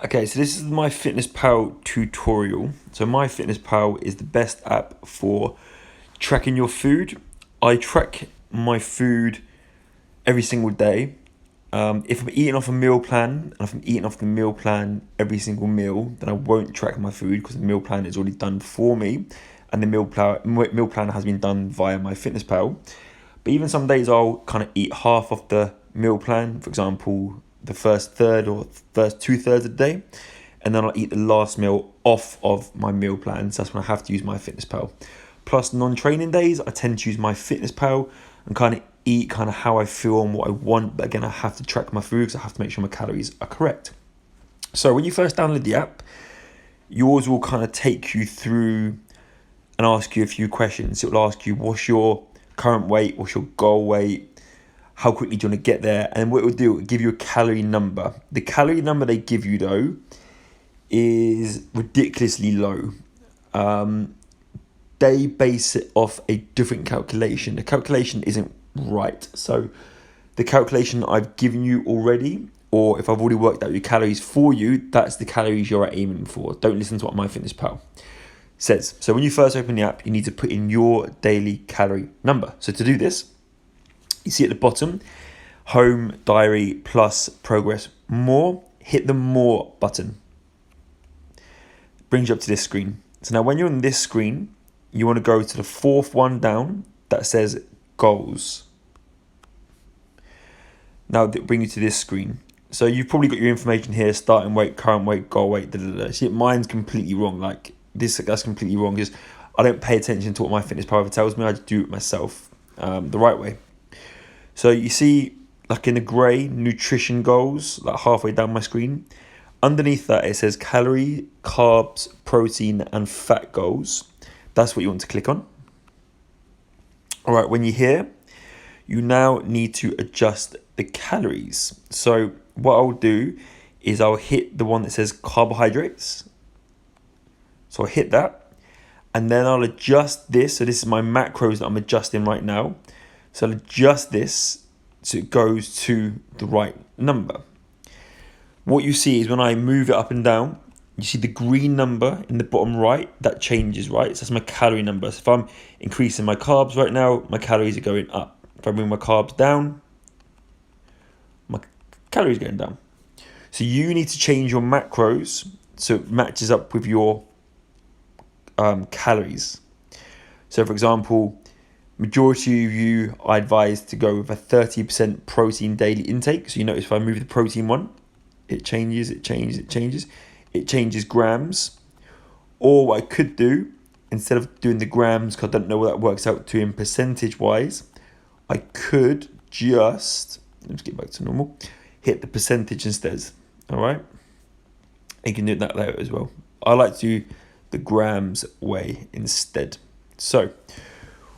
Okay, so this is MyFitnessPal tutorial. So MyFitnessPal is the best app for tracking your food. I track my food every single day. If I'm eating off a meal plan, and if I'm eating off the meal plan every single meal, then I won't track my food because the meal plan is already done for me, and the meal plan has been done via MyFitnessPal. But even some days I'll kind of eat half of the meal plan, for example, the first third or first 2/3 of the day, and then I'll eat the last meal off of my meal plan. So that's when I have to use MyFitnessPal. Plus non-training days, I tend to use MyFitnessPal and kind of eat kind of how I feel and what I want. But again, I have to track my food because I have to make sure my calories are correct. So when you first download the app, yours will kind of take you through and ask you a few questions. It will ask you, what's your current weight? What's your goal weight? How quickly do you want to get there? And what it will do, it will give you a calorie number. The calorie number they give you, though, is ridiculously low. They base it off a different calculation. The calculation isn't right. So the calculation I've given you already, or if I've already worked out your calories for you, that's the calories you're aiming for. Don't listen to what MyFitnessPal says. So when you first open the app, you need to put in your daily calorie number. So to do this, you see at the bottom, home, diary, plus, progress, more. Hit the more button. Brings you up to this screen. So now when you're on this screen, you want to go to the fourth one down that says goals. Now it'll bring you to this screen. So you've probably got your information here: starting weight, current weight, goal weight. See, mine's completely wrong. Like that's completely wrong because I don't pay attention to what MyFitnessPal tells me. I just do it myself the right way. So you see, like in the grey, nutrition goals, like halfway down my screen. Underneath that, it says calorie, carbs, protein, and fat goals. That's what you want to click on. All right, when you're here, you now need to adjust the calories. So what I'll do is I'll hit the one that says carbohydrates. So I'll hit that, and then I'll adjust this. So this is my macros that I'm adjusting right now. So I'll adjust this so it goes to the right number. What you see is when I move it up and down, you see the green number in the bottom right, that changes, right? So that's my calorie number. So if I'm increasing my carbs right now, my calories are going up. If I bring my carbs down, my calories are going down. So you need to change your macros so it matches up with your calories. So for example, majority of you, I advise to go with a 30% protein daily intake. So you notice if I move the protein one, it changes. It changes grams. Or what I could do, instead of doing the grams, because I don't know what that works out to in percentage wise, I could just, let's get back to normal, hit the percentage instead. All right. You can do that later as well. I like to do the grams way instead. So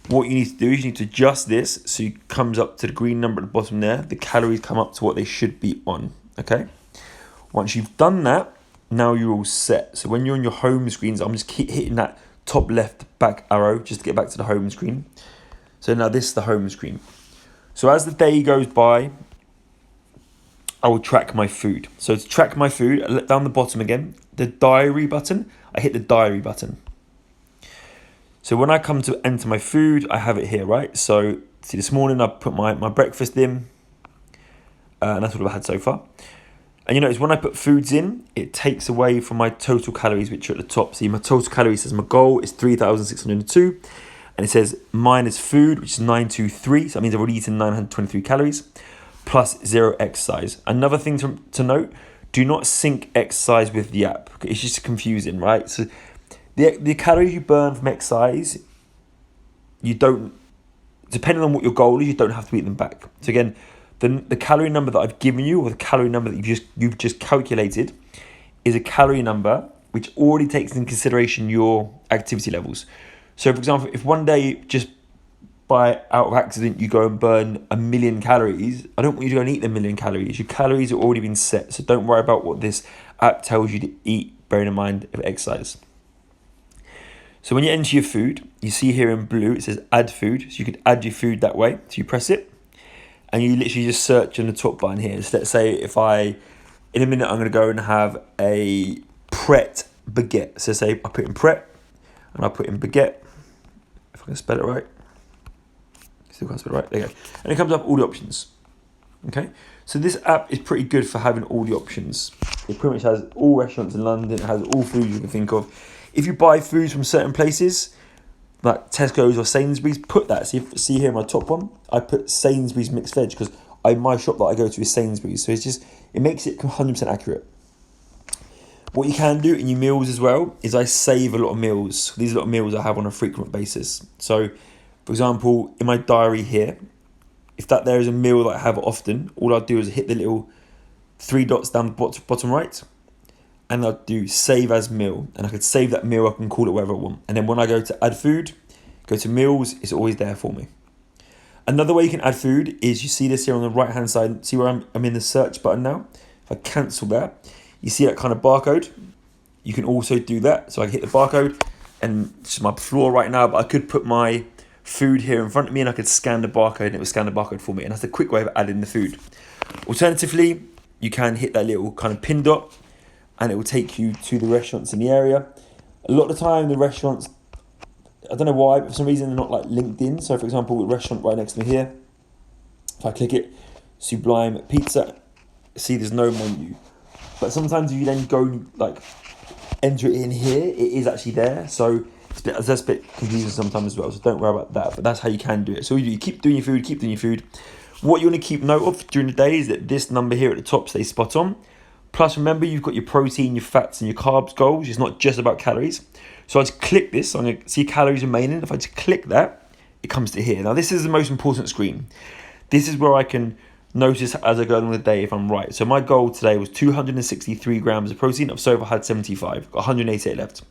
what you need to do is you need to adjust this so it comes up to the green number at the bottom there. The calories come up to what they should be on. Okay. Once you've done that, now you're all set. So when you're on your home screens, I'm just keep hitting that top left back arrow just to get back to the home screen. So now this is the home screen. So as the day goes by, I will track my food. So to track my food, I let down the bottom again, the diary button, I hit the diary button. So when I come to enter my food, I have it here, right? So see, this morning I put my breakfast in, and that's what I've had so far. And you notice when I put foods in, it takes away from my total calories, which are at the top. See, my total calories says my goal is 3,602. And it says mine is food, which is 923. So that means I've already eaten 923 calories, plus 0 exercise. Another thing to note, do not sync exercise with the app. It's just confusing, right? So the calories you burn from exercise, you don't, depending on what your goal is, you don't have to eat them back. So again, the calorie number that I've given you, or the calorie number that you've just calculated, is a calorie number which already takes into consideration your activity levels. So for example, if one day just by out of accident you go and burn 1,000,000 calories, I don't want you to go and eat the 1,000,000 calories. Your calories have already been set, so don't worry about what this app tells you to eat, bearing in mind of exercise. So when you enter your food, you see here in blue it says add food, so you could add your food that way. So you press it, and you literally just search on the top button here. So let's say if I In a minute, I'm going to go and have a Pret baguette. So say I put in Pret and I put in baguette. If I can spell it right. Still can't spell it right. There you go. And it comes up all the options. Okay. So this app is pretty good for having all the options. It pretty much has all restaurants in London. It has all foods you can think of. If you buy foods from certain places, like Tesco's or Sainsbury's, put that. See here my top one, I put Sainsbury's mixed veg because my shop that I go to is Sainsbury's. So it makes it 100% accurate. What you can do in your meals as well is I save a lot of meals. These are a lot of meals I have on a frequent basis. So, for example, in my diary here, if that there is a meal that I have often, all I'll do is hit the little 3 dots down the bottom right, and I'll do save as meal, and I could save that meal up and call it whatever I want. And then when I go to add food, go to meals, it's always there for me. Another way you can add food is you see this here on the right hand side. See where I'm in the search button now? If I cancel that, you see that kind of barcode? You can also do that. So I hit the barcode, and it's my floor right now, but I could put my food here in front of me and I could scan the barcode and it would scan the barcode for me. And that's a quick way of adding the food. Alternatively, you can hit that little kind of pin dot and it will take you to the restaurants in the area. A lot of the time the restaurants, I don't know why, but for some reason they're not like linked in. So for example, the restaurant right next to me here, if I click it, Sublime Pizza, see there's no menu. But sometimes if you then go like enter it in here, it is actually there. So that's a bit confusing sometimes as well. So don't worry about that. But that's how you can do it. So you keep doing your food, What you want to keep note of during the day is that this number here at the top stays spot on. Plus remember you've got your protein, your fats and your carbs goals. It's not just about calories. So I just click this. I'm going to see calories remaining. If I just click that, it comes to here. Now this is the most important screen. This is where I can notice as I go along the day if I'm right. So my goal today was 263 grams of protein. I've so far had 75, got 188 left.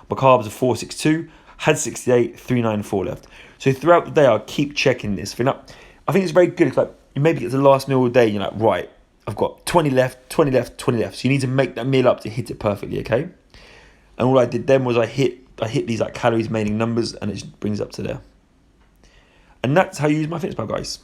My carbs are 462, had 68, 394 left. So throughout the day, I'll keep checking this. I think it's very good. It's like you maybe get to the last meal of the day, and you're like, right, I've got 20 left, 20 left, 20 left. So you need to make that meal up to hit it perfectly, okay? And all I did then was I hit these like calories remaining numbers, and it just brings up to there. And that's how you use MyFitnessPal, guys.